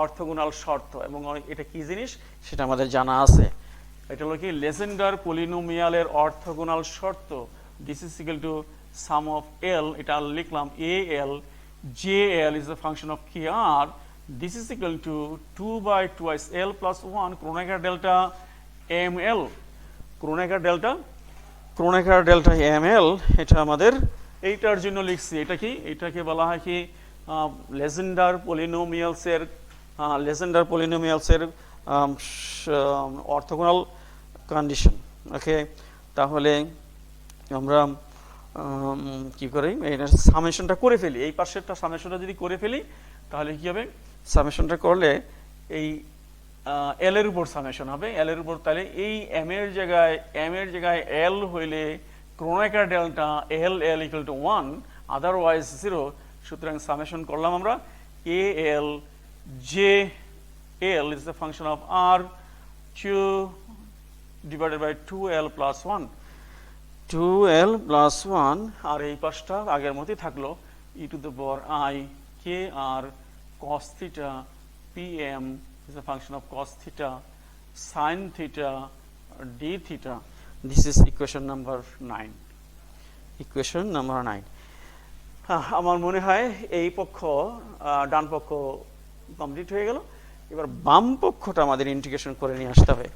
অর্থোগোনাল শর্ত, এবং এটা কি জিনিস সেটা আমাদের জানা আছে। এটা হলো কি লেজেন্ডার পলিনোমিয়ালের অর্থোগোনাল শর্ত, this is equal to sum of l, এটা লিখলাম a l j l is the function of k r, this is equal to 2 by twice l plus 1 Kronecker delta m l, Kronecker delta m l, এটা আমাদের এইটার জন্য লিখছি। এটা কি, এটাকে বলা হয় কি লেজেন্ডার পলিনোমিয়ালসের অর্থোগোনাল কন্ডিশন। ওকে, তাহলে আমরা কি করি, এটা সামেশনটা করে ফেলি, এই পাশেরটা সামেশনটা যদি করে ফেলি তাহলে কি হবে, সামেশনটা করলে এই এল এর উপর সামেশন হবে, এল এর উপর, তাহলে এই এম এর জায়গায় এল হইলে Kronecker delta l equal to 1, otherwise 0। সুতরাং সামেশন করলাম আমরা a l j l is the function of r 2 divided by 2l plus 1, 2l plus 1, আর এই পাশটা আগের মতোই থাকলো e to the power i k r cos theta pm is a function of cos theta sin theta d theta. This is equation number 9. Equation number 9. আমার মনে হয় এই পক্ষ ডান পক্ষ কমপ্লিট হয়ে গেল। এবার বাম পক্ষটা আমাদের ইন্টিগ্রেশন করে নিয়ে আসতে হবে।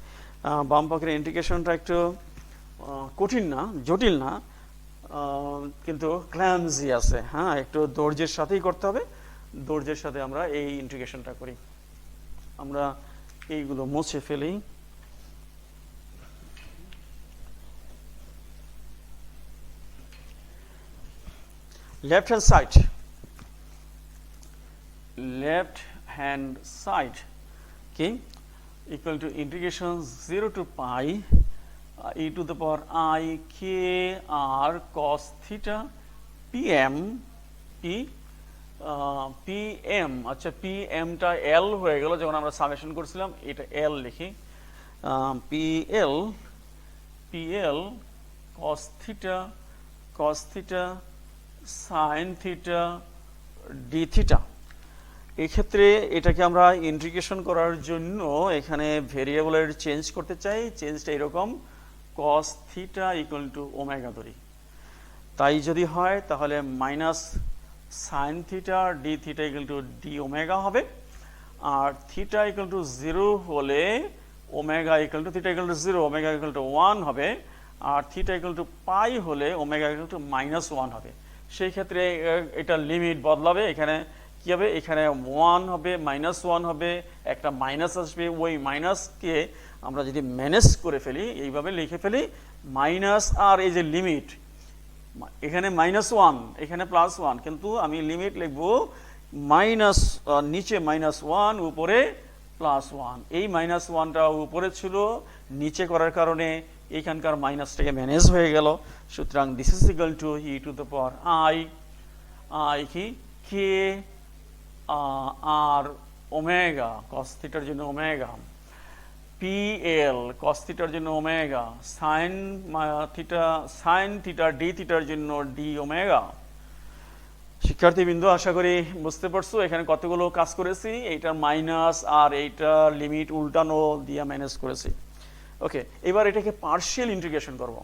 বাম পক্ষের ইন্টিগ্রেশনটা একটু কঠিন না, জটিল না, কিন্তু ক্ল্যামজি আছে। হ্যাঁ, একটু ধৈর্যের সাথেই করতে হবে। ধৈর্যের সাথে আমরা এই ইন্টিগ্রেশনটা করি। আমরা এইগুলো মুছে ফেলি। left hand side okay, equal to integration 0 to pi e to the power I k r cos theta pm pm আচ্ছা pm টা l হয়ে গেল যখন আমরা সামেশন করছিলাম, এটা l লিখি, pl cos theta sin theta d theta। এই ক্ষেত্রে এটাকে আমরা ইন্টিগ্রেশন করার জন্য এখানে ভেরিয়েবলের চেঞ্জ করতে চাই। চেঞ্জটা এরকম, cos theta equal to omega ধরি, তাই যদি হয় তাহলে minus sin theta d theta equal to d omega হবে, আর theta equal to 0 হলে omega equal to theta equal to 0 omega equal to 1 হবে, আর theta equal to পাই হলে ওমেগা equal to -1 হবে। সেই ক্ষেত্রে এটা লিমিট বদলাবে, এখানে কি হবে, এখানে 1 হবে, -1 হবে, একটা মাইনাস আসবে, ওই মাইনাসকে আমরা যদি ম্যানেজ করে ফেলি, এইভাবে লিখে ফেলি মাইনাস, আর এই যে লিমিট, এখানে -1 এখানে +1, কিন্তু আমি লিমিট লিখবো মাইনাস, নিচে -1 উপরে +1। এই -1টা উপরে ছিল, নিচে করার কারণে এইখানকার মাইনাসটাকে ম্যানেজ হয়ে গেল। সুতরাং this is equal to e to the power I কি কে আর ওমেগা, cos থিটার জন্য ওমেগা, pl cos থিটার জন্য ওমেগা, sin থিটা d থিটার জন্য d ওমেগা। শিক্ষার্থীবৃন্দ, আশা করি বুঝতে পারছো এখানে কতগুলো কাজ করেছি, এইটার মাইনাস আর এইটা লিমিট উল্টানো দিয়ে ম্যানেজ করেছি। ওকে, এবার এটাকে পার্শিয়াল ইন্টিগ্রেশন করব।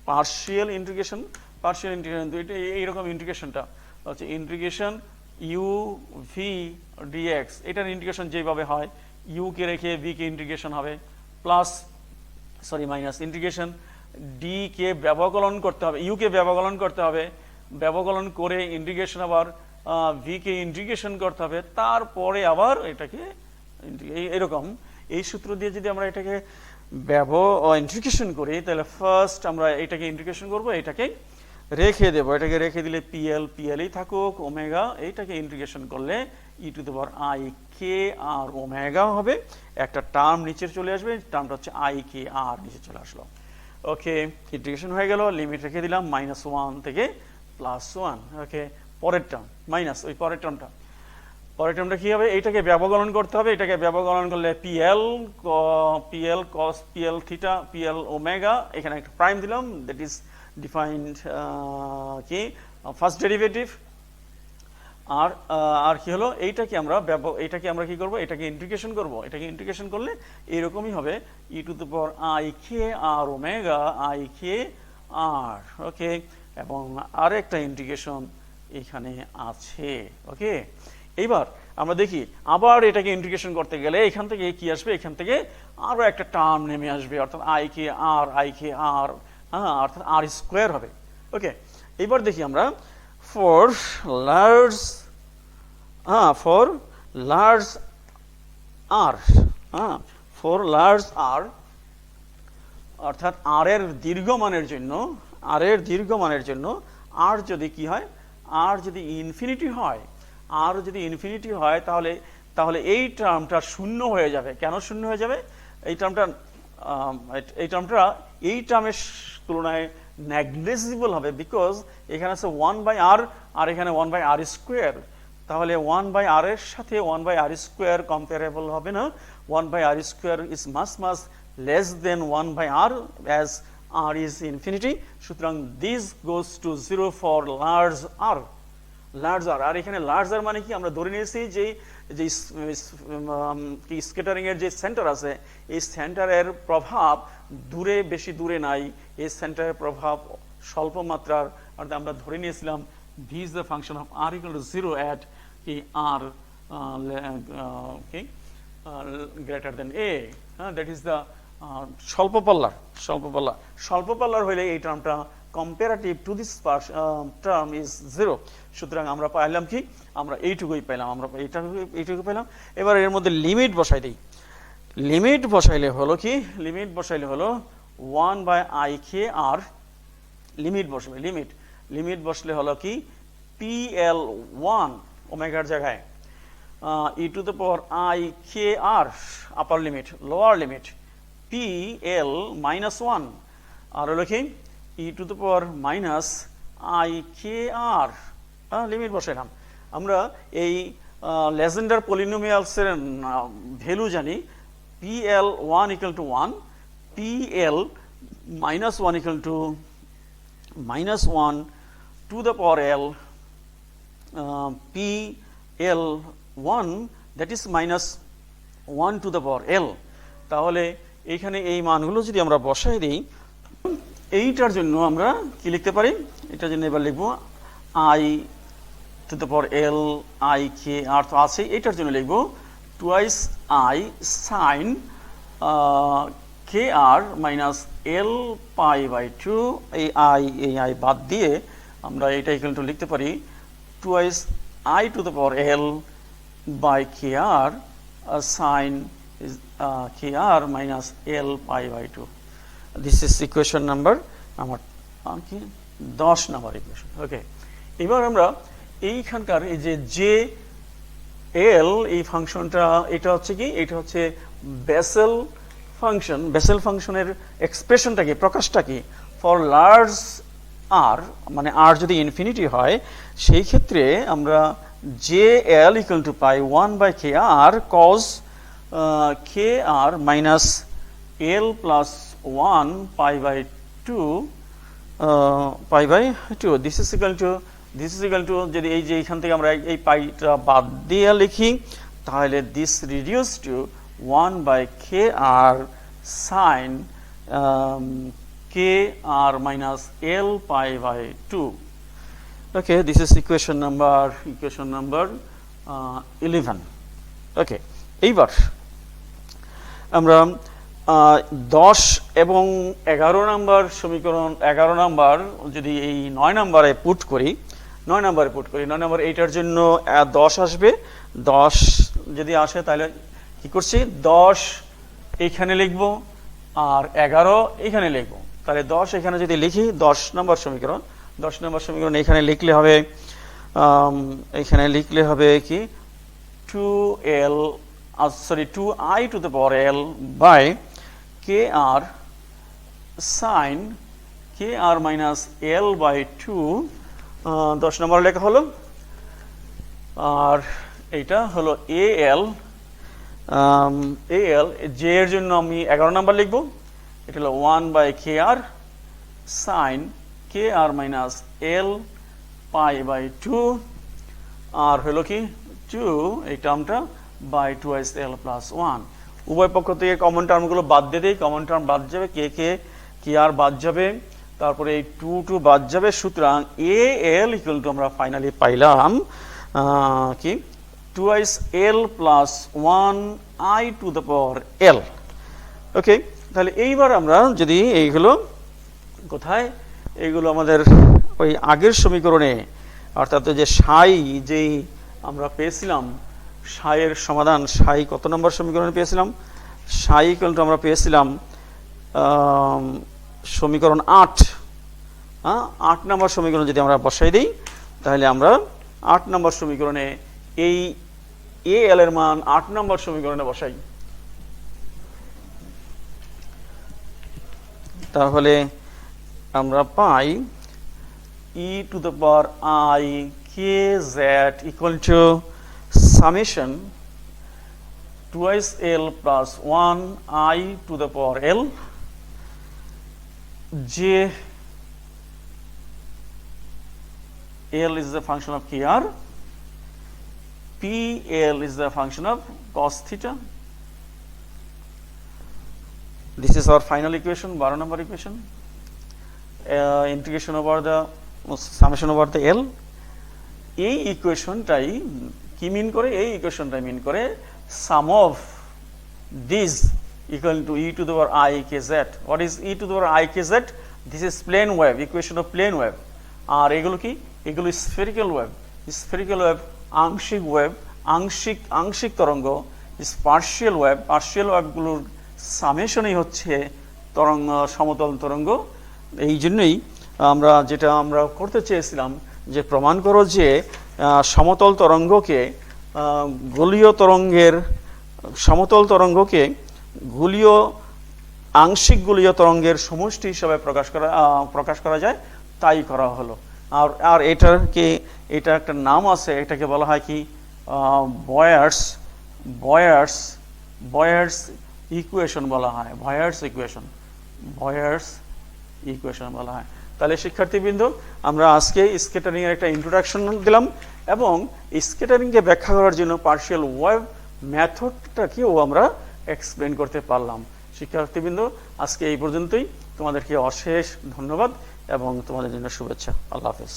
পার্শিয়াল ইন্টিগ্রেশন এটা এইরকম ইন্টিগ্রেশনটা হচ্ছে ইন্টিগ্রেশন ইউ ভি ডিএক্স। এটার ইন্টিগ্রেশন যেভাবে হয়, ইউ কে রেখে ভি কে ইন্টিগ্রেশন হবে, মাইনাস ইন্টিগ্রেশন ডি কে ব্যবকলন করতে হবে, ইউ কে ব্যবকলন করতে হবে, ব্যবকলন করে ইন্টিগ্রেশন আবার ভি কে ইন্টিগ্রেশন করতে হবে, তারপরে আবার এটাকে এরকম এই সূত্র দিয়ে যদি আমরা এটাকে ইন্টিগ্রেশন করি, তাহলে ফার্স্ট আমরা এটাকে ইন্টিগ্রেশন করব, এটাকে রেখে দেব, এটাকে রেখে দিলে পিএলই থাকুক, ওমেগা এইটাকে ইন্টিগ্রেশন করলে e to the power i k r omega হবে। একটা টার্ম নিচে চলে আসবে, টার্মটা হচ্ছে আই কে আর নিচে চলে আসলো। ওকে, ইন্টিগ্রেশন হয়ে গেল, লিমিট রেখে দিলাম -1 থেকে +1। ওকে, পরের টার্ম মাইনাস, ওই পরের টার্মটা কি হবে, এইটাকে ব্যবকলন করতে হবে, এটাকে ব্যবকলন করলে PL cos PL theta PL omega, এখানে একটা প্রাইম দিলাম, দ্যাট ইজ ডিফাইন্ড কি ফার্স্ট ডেরিভেটিভ। আর কি হলো, এইটাকে আমরা কি করব, এটাকে ইন্টিগ্রেশন করব, এটাকে ইন্টিগ্রেশন করলে এরকমই হবে e to the power i k r omega i k r. Okay, এবং আরেকটা ইন্টিগ্রেশন এখানে আছে। ওকে, এইবার আমরা দেখি আবার এটাকে ইন্টিগ্রেশন করতে গেলে এখান থেকে কি আসবে, এখান থেকে আরো একটা টার্ম নেমে আসবে, অর্থাৎ আই কে আর, হ্যাঁ, অর্থাৎ আর স্কোয়ার হবে। ওকে, এবার দেখি আমরা for large for large r, for large r, অর্থাৎ আর এর দীর্ঘমানের জন্য, আর এর দীর্ঘমানের জন্য আর যদি কি হয়, আর যদি ইনফিনিটি হয়, আর যদি ইনফিনিটি হয় তাহলে তাহলে এই টার্মটা শূন্য হয়ে যাবে। কেন শূন্য হয়ে যাবে? এই টার্মটা এই টার্মের তুলনায় নেগলিজিবল হবে, বিকজ এখানে আছে 1/r আর এখানে 1/r²। তাহলে 1/r এর সাথে 1/r² কম্পারেবল হবে না। 1/r² is much much less than 1/r as r is infinity। সুতরাং this goes to 0 for large r, large r. আর এখানে লার্জ আর মানে কি, আমরা ধরে নিয়েছি যে যে স্ক্যাটারিং এর যে সেন্টার আছে, এই সেন্টারের প্রভাব দূরে, বেশি দূরে নাই, এই সেন্টারের প্রভাব স্বল্প মাত্রার। অর্থাৎ আমরা ধরে নিয়েছিলাম v is the function of r equal to 0 at কি r greater than a, that is the স্বল্প পাল্লার, স্বল্প পাল্লার হইলে এই টার্মটা comparative to this term is 0। সুতরাং আমরা পাইলাম কি, আমরা এইটুকুই পেলাম, আমরা এইটুকু পেলাম। এবার এর মধ্যে লিমিট বসাই দিই। লিমিট বসাইলে হলো কি, লিমিট বসাইলে হলো 1/ikr, লিমিট বসবে, লিমিট বসলে হলো কি PL1 ওমেগার জায়গায় e⁻⁴ আপার লিমিট, লোয়ার লিমিট PL-1 আর হলো কি e⁻⁻ikr, লিমিট বসাইলাম। আমরা এই লেজেন্ডার পলিনোমিয়ালসের ভ্যালু জানি, PL1 = 1, PL-1 = -1 to the power l, PL1 that is -1 to the power l। তাহলে এইখানে এই মানগুলো যদি আমরা বসাই দিই, এইটার জন্য আমরা কি লিখতে পারি, এটার জন্য এবার লিখবো i⁻l ikr তো আছে, এটার জন্য লিখবো twice i sin kr minus l π/2। এই i বাদ দিয়ে আমরা এটা ইকুয়াল টু লিখতে পারি twice i⁻l by kr sin kr minus l π/2। This is equation number আমার 10 নাম্বার ইকুয়েশন। ওকে, এবার আমরা এইখানকার এই যে এল, এই ফাংশনটা, এটা হচ্ছে কি, এটা হচ্ছে বেসেল ফাংশন। বেসেল ফাংশনের এক্সপ্রেশনটা কি, প্রকাশটা কি, ফর লার্জ আর, মানে আর যদি ইনফিনিটি হয় সেই ক্ষেত্রে আমরা JL = পাই 1/kr cos kr minus l plus 1 π/2 π/2। This is equal to যদি এই যে এইখান থেকে আমরা এই পাইটা বাদ দিয়ে লিখি, তাহলে this reduce to 1/kr sin kr minus l π/2। Okay, this is equation number 11। Okay, এইবার আমরা 10 এবং 11 নাম্বার সমীকরণ, 11 নাম্বার যদি এই 9 নাম্বারে পুট করি, 9 নাম্বার এইটার জন্য 10 আসবে। 10 যদি আসে তাহলে কি করছি, 10 এইখানে লিখবো আর 11 এইখানে লিখবো। তাহলে 10 এখানে যদি লিখি, 10 নম্বর সমীকরণ এখানে লিখলে হবে, এখানে লিখলে হবে কি 2i⁻l by kr sin kr minus l/2। 10 নম্বর লেখা হলো। আর এইটা হলো al, জে এর জন্য আমি 11 নম্বর লিখবো। এটা হলো 1/kr sin kr minus l π/2 আর হলো কি 2 এই টার্মটা by 2l plus 1। উভয় পক্ষ থেকে কমন টার্মগুলো বাদ দিয়ে দেই, কমন টার্ম বাদ যাবে, কে আর বাদ যাবে, তারপরে এই 2 বাদ যাবে। সুতরাং al = আমরা ফাইনালি পাইলাম কি 2l plus 1i⁻l। ওকে, তাহলে এইবার আমরা যদি এইগুলো কোথায়, এইগুলো আমাদের ওই আগের সমীকরণে, অর্থাৎ যে সাই যেই আমরা পেয়েছিলাম সাইয়ের সমাধান, সাই কত নম্বর সমীকরণে পেয়েছিলাম? সাই ইকুয়াল টু আমরা পেয়েছিলাম সমীকরণ 8। 8 নম্বর সমীকরণ যদি আমরা বসাই দিই তাহলে আমরা 8 নম্বর সমীকরণে এই এ এল এর মান 8 নম্বর সমীকরণে বসাই, তাহলে আমরা পাই e to the power I k z equal to summation twice L plus 1 I to the power L j L is the function of kr, p L is the function of cos theta. This is our final equation, 12 number equation. Integration over the summation over the L. এই ইকুয়েশনটাই কি মিন করে? এই ইকুয়েশনটাই মিন করে sum of these equal to e to the power I k z. What is e to the power I k z? This is plane wave, equation of plane wave. আর এগুলো কি? এগুলো spherical wave. Spherical wave আংশিক ওয়েভ, আংশিক তরঙ্গ, পার্শিয়াল ওয়েভ, পার্শিয়াল ওয়েভগুলোর সামেশনই হচ্ছে তরঙ্গ, সমতল তরঙ্গ। এই জন্যই যেটা আমরা করতে চেয়েছিলাম যে প্রমাণ করো যে সমতল তরঙ্গকে আংশিক গোলীয় তরঙ্গের সমষ্টি হিসাবে প্রকাশ করা যায়, তাই করা হলো। আর এটা একটা নাম আছে, এটাকে বলা হয় কি বয়ার্স ইকুয়েশন বলা হয়, বয়ার্স ইকুয়েশন বলা হয়। তাহলে শিক্ষার্থীবৃন্দ, আমরা আজকে স্কেটারিং এর একটা ইন্ট্রোডাকশন দিলাম এবং স্কেটারিংকে ব্যাখ্যা করার জন্য পার্শিয়াল ওয়েভ মেথডটাকেও আমরা এক্সপ্লেন করতে পারলাম। শিক্ষার্থীবৃন্দ, আজকে এই পর্যন্তই। তোমাদেরকে অশেষ ধন্যবাদ এবং তোমাদের জন্য শুভেচ্ছা। আল্লাহ হাফেজ।